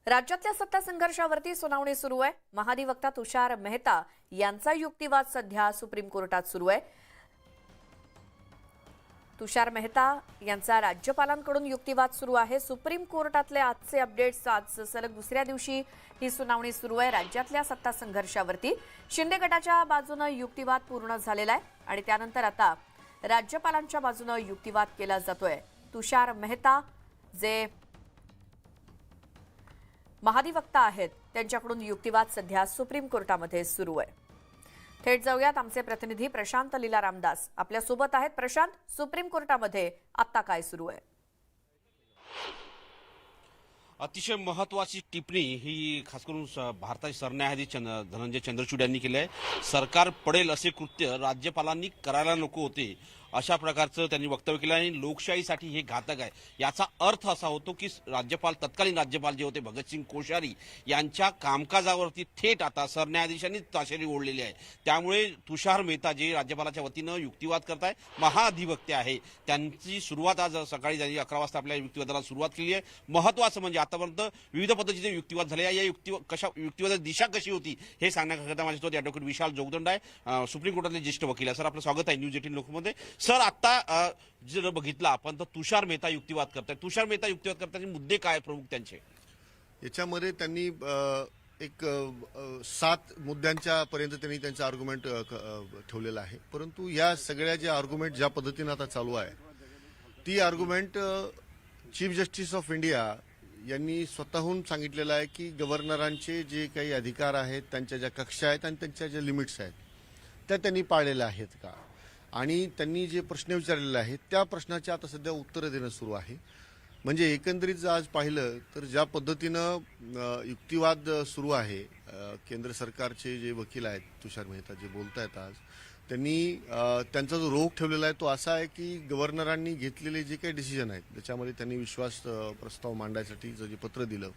राज्यातल्या सत्ता संघर्षावरती सुनावणी सुरू आहे। महाधिवक्ता तुषार मेहता यांचा युक्तिवाद सध्या सुप्रीम कोर्टात सुरू आहे। तुषार मेहता यांचा राज्यपालांकडून युक्तिवाद सुरू आहे। सुप्रीम कोर्टातले आजचे अपडेट्स। आज सलग दुसऱ्या दिवशी ही सुनावणी सुरू आहे राज्यातल्या सत्ता संघर्षावरती। शिंदे गटाच्या बाजूने युक्तिवाद पूर्ण झालेला आहे आणि त्यानंतर आता राज्यपालांच्या बाजूने युक्तिवाद केला जातोय। तुषार मेहता जे महाधिवक्ता आहेत त्यांच्याकडून युक्तिवाद सध्या सुप्रीम कोर्टामध्ये सुरू आहे। थेट जाऊयात, आमचे प्रतिनिधी प्रशांत लीला रामदास आपल्या सोबत आहेत। प्रशांत, सुप्रीम कोर्टामध्ये आता काय सुरू आहे? अतिशय महत्वाची टिप्पणी ही खास करून भारताचे सरन्यायाधीश धनंजय चंद्रचूड यांनी केली आहे। सरकार पडेल असे कृत्य राज्यपालांनी करायला नको होते अशा प्रकारचं त्यांनी वक्तव्य केलं आणि लोकशाहीसाठी हे घातक आहे। याचा अर्थ असा होतो की तत्कालीन राज्यपाल जे होते भगतसिंग कोश्यारी यांच्या कामकाजावरती थेट आता सरन्यायाधीशांनी ताशेरी ओढलेली आहे। त्यामुळे तुषार मेहता जे राज्यपालाच्या वतीनं युक्तिवाद करताय, महाधिवक्ते आहे, त्यांची सुरुवात आज सकाळी त्यांनी 11 वाजता आपल्या युक्तिवादाला सुरुवात केली आहे। महत्वाचं म्हणजे आतापर्यंत विविध पद्धतीचे युक्तिवाद झाले। या युक्तिवादाची दिशा कशी होती हे सांगण्याकरता माझ्यासोबत ॲडव्होकेट विशाल जोगदंड आहे, सुप्रीम कोर्टातले ज्येष्ठ वकील आहे। सर, आपलं स्वागत आहे न्यूज 18 लोकमध्ये। सर, आता जर बघितलं आपण तर तुषार मेहता युक्तिवाद करतात। तुषार मेहता युक्तिवाद करताना मुद्दे काय प्रमुख त्यांचे? याच्यामध्ये त्यांनी एक 7 मुद्द्यांच्या पर्यंत त्यांनी त्यांचा आर्ग्युमेंट ठेवलेला आहे। परंतु या सगळ्या ज्या आर्ग्युमेंट ज्या पद्धतीने आता चालू आहे ती argument chief justice of India यांनी स्वतःहून सांगितलेलं आहे की गव्हर्नरांचे जे काही अधिकार आहेत, त्यांच्या ज्या कक्षा आहेत आणि त्यांच्या ज्या लिमिट्स आहेत त्या त्यांनी पाळलेल्या आहेत का, आणि त्यांनी जे प्रश्न विचारलेले आहेत त्या प्रश्नाचे आता सध्या उत्तरं देणं सुरू आहे। म्हणजे एकंदरीत जर आज पाहिलं तर ज्या पद्धतीनं युक्तिवाद सुरू आहे, केंद्र सरकारचे जे वकील आहेत तुषार मेहता जे बोलत आहेत आज, त्यांनी त्यांचा जो रोख ठेवलेला आहे तो असा आहे की गव्हर्नरांनी घेतलेले जे काही डिसिजन आहेत त्याच्यामध्ये त्यांनी विश्वास प्रस्ताव मांडायसाठीचं जे पत्र दिलं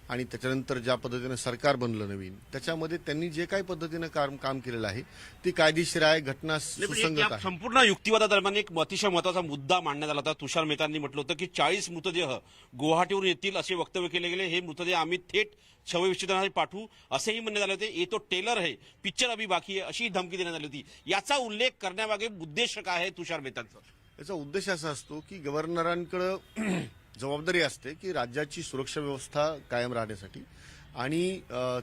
आणि त्याच्यानंतर ज्या पद्धतीनं सरकार बनलं नवीन, त्याच्यामध्ये त्यांनी जे काही पद्धतीनं काम केलेलं आहे ती कायदेशीर आहे, घटना सुसंगत आहे। संपूर्ण युक्तिवादादरम्यान एक अतिशय महत्वाचा मुद्दा मांडण्यात आला होता। तुषार मेहतांनी म्हटलं होतं की 40 मृतदेह गुवाहाटीवरून येतील असे वक्तव्य केले गेले। हे मृतदेह आम्ही थेट शवविच्छेदनासाठी पाठवू असेही म्हणण्यात आले होते। ये तो टेलर है, पिक्चर अभी बाकी है अशी धमकी देण्यात आली होती। याचा उल्लेख करण्यामागे उद्देश काय आहे तुषार मेहतांचा? याचा उद्देश असा असतो की गव्हर्नरांकडे जबाबदारी असते की राज्याची सुरक्षा व्यवस्था कायम राहण्यासाठी, आणि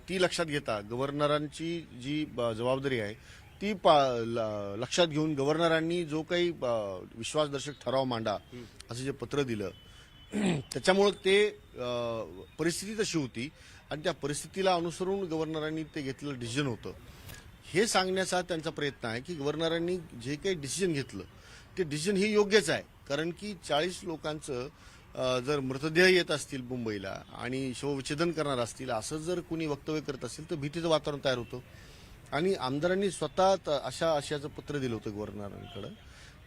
ती लक्षात घेता गव्हर्नरांची जी जबाबदारी आहे ती लक्षात घेऊन गव्हर्नरांनी जो काही विश्वासदर्शक ठराव मांडा असं जे पत्र दिलं त्याच्यामुळे ते परिस्थिती तशी होती आणि त्या परिस्थितीला अनुसरून गव्हर्नरांनी ते घेतलेलं डिसिजन होतं हे सांगण्याचा त्यांचा प्रयत्न आहे की गव्हर्नरांनी जे काही डिसिजन घेतलं ते डिसिजन हे योग्यच आहे। कारण की 40 लोकांचं जर मृतदेह येत असतील मुंबईला आणि शवविच्छेदन करणार असतील असं जर कुणी वक्तव्य करत असेल तर भीतीचं वातावरण तयार होतं, आणि आमदारांनी स्वतः अशा आशयाचं पत्र दिलं होतं गव्हर्नरांकडे।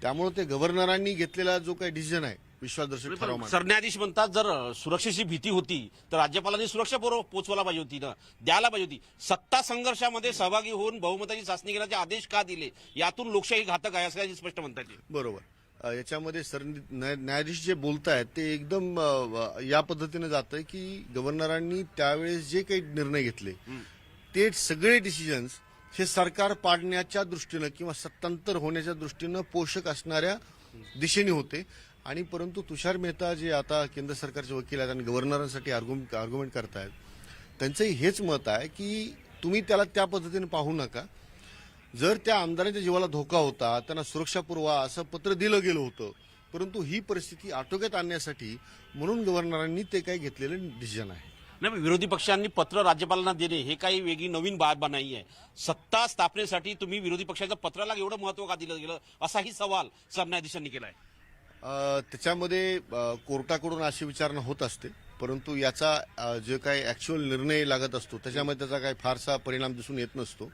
त्यामुळे ते गव्हर्नरांनी घेतलेला जो काही डिसिजन आहे विश्वासदर्शक ठराव, सरन्यायाधीश म्हणतात जर सुरक्षेची भीती होती तर राज्यपालांनी सुरक्षा पोहोचवायला पाहिजे होती ना, द्यायला पाहिजे होती। सत्ता संघर्षामध्ये सहभागी होऊन बहुमताची चाचणी घेण्याचे आदेश का दिले? यातून लोकशाही घातक आहे असं स्पष्ट म्हणतात। बरोबर, याच्यामध्ये न्यायाधीश जे बोलत आहेत ते एकदम या पद्धतीने जात आहे की गव्हर्नरांनी त्यावेळेस जे काही निर्णय घेतले ते सगळे डिसिजन्स हे सरकार पाडण्याच्या दृष्टीनं किंवा सत्तांतर होण्याच्या दृष्टीनं पोषक असणाऱ्या दिशेने होते। आणि परंतु तुषार मेहता जे आता केंद्र सरकारचे वकील आहेत आणि गव्हर्नरांसाठी आर्ग्युमेंट करतायत, त्यांचंही हेच मत आहे की तुम्ही त्याला त्या पद्धतीने पाहू नका। जर त्या आमदारांच्या जीवाला धोका होता, त्यांना सुरक्षा पुरवा असं पत्र दिलं गेलं होतं, परंतु ही परिस्थिती आटोक्यात आणण्यासाठी म्हणून गव्हर्नरांनी ते काही घेतलेलं डिसिजन आहे। नाही, विरोधी पक्षांनी पत्र राज्यपालांना देणे हे काही वेगळी नवीन बाब नाही आहे। सत्ता स्थापनेसाठी तुम्ही विरोधी पक्षाच्या पत्राला एवढं महत्व का दिलं गेलं असाही सवाल सरन्यायाधीशांनी केलाय। त्याच्यामध्ये कोर्टाकडून अशी विचारणा होत असते, परंतु याचा जे काही ऍक्च्युअल निर्णय लागत असतो त्याच्यामध्ये त्याचा काही फारसा परिणाम दिसून येत नसतो।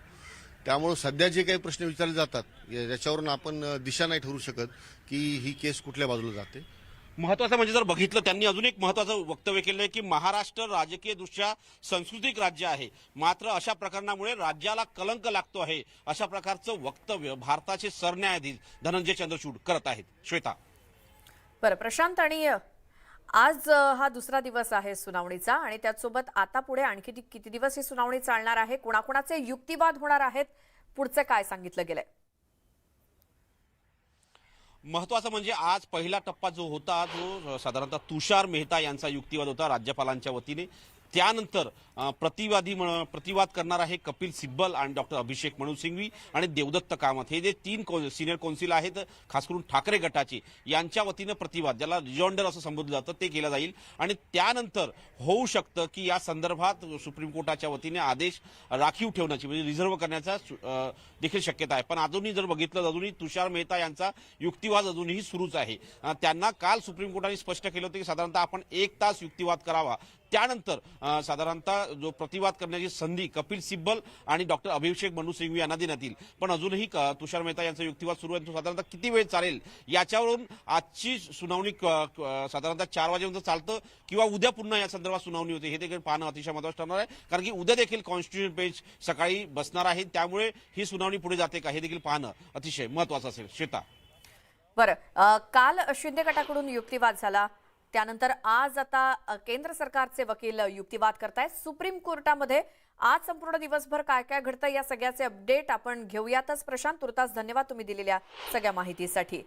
त्यामुळे सध्या जे काही प्रश्न विचारले जातात याच्यावरून आपण दिशा नाही ठरवू शकत की ही केस कुठल्या बाजूला जाते। महत्वाचं म्हणजे जर बघितलं त्यांनी अजून एक महत्वाचं वक्तव्य केलंय की महाराष्ट्र राजकीयदृष्ट्या सांस्कृतिक राज्य आहे, मात्र अशा प्रकरणामुळे राज्याला कलंक लागतो आहे अशा प्रकारचं वक्तव्य भारताचे सरन्यायाधीश धनंजय चंद्रचूड करत आहेत। श्वेता, बरं प्रशांत, आणि आज हा दुसरा दिवस आहे सुनावणीचा आणि त्याचसोबत आता पुढे आणखी किती दिवस ही सुनावणी चालणार आहे, कोणाकोणाचे युक्तिवाद होणार आहेत, पुढचं काय सांगितलं गेलंय? महत्वाचं म्हणजे आज पहिला टप्पा जो होता जो साधारणतः तुषार मेहता यांचा युक्तिवाद होता राज्यपालांच्या वतीने. त्यानंतर प्रतिवाद करणार आहे कपिल सिब्बल आणि डॉक्टर अभिषेक मनु सिंघवी आणि देवदत्त कामत. हे जे तीन सिनियर कौन्सिल आहेत खास करून ठाकरे गटाचे, यांच्या वतीनं प्रतिवाद, ज्याला रिजॉइंडर असं संबोधलं जातं, ते केलं जाईल. आणि त्यानंतर होऊ शकतं की या संदर्भात सुप्रीम कोर्टाच्या वतीने आदेश राखीव ठेवण्याची म्हणजे रिझर्व्ह करण्याचा देखील शक्यता आहे. पण अजूनही जर बघितलं अजूनही तुषार मेहता यांचा युक्तिवाद अजूनही सुरूच आहे. त्यांना काल सुप्रीम कोर्टाने स्पष्ट केलं होतं की साधारणतः आपण 1 तास युक्तिवाद करावा, त्यानंतर साधारणतः जो प्रतिवाद करण्याची संधी कपिल सिब्बल आणि डॉक्टर अभिषेक मनु सिंघवी यांना देण्यात येईल. पण अजूनही तुषार मेहता यांचा युक्तिवाद सुरू आहे. तो साधारणतः किती वेळ चालेल याच्यावरून आजची सुनावणी साधारणतः 4 वाजेपर्यंत चालतं किंवा उद्या पुन्हा या संदर्भात सुनावणी होते, हे देखील पाहणं अतिशय महत्त्वाचं ठरणार आहे. कारण की उद्या देखील कॉन्स्टिट्यूशन बेंच सकाळी बसणार आहे, त्यामुळे ही सुनावणी पुढे जाते का हे देखील पाहणं अतिशय महत्त्वाचं असेल. श्वेता. बरं, काल शिंदे गटाकडून युक्तिवाद झाला, त्यानंतर आज आता केंद्र सरकारचे वकील युक्तिवाद करतायत सुप्रीम कोर्टामध्ये. आज संपूर्ण दिवसभर काय काय घडतं या सगळ्याचे अपडेट आपण घेऊयातच. प्रशांत, तुर्तास धन्यवाद तुम्ही दिलेल्या सगळ्या माहितीसाठी.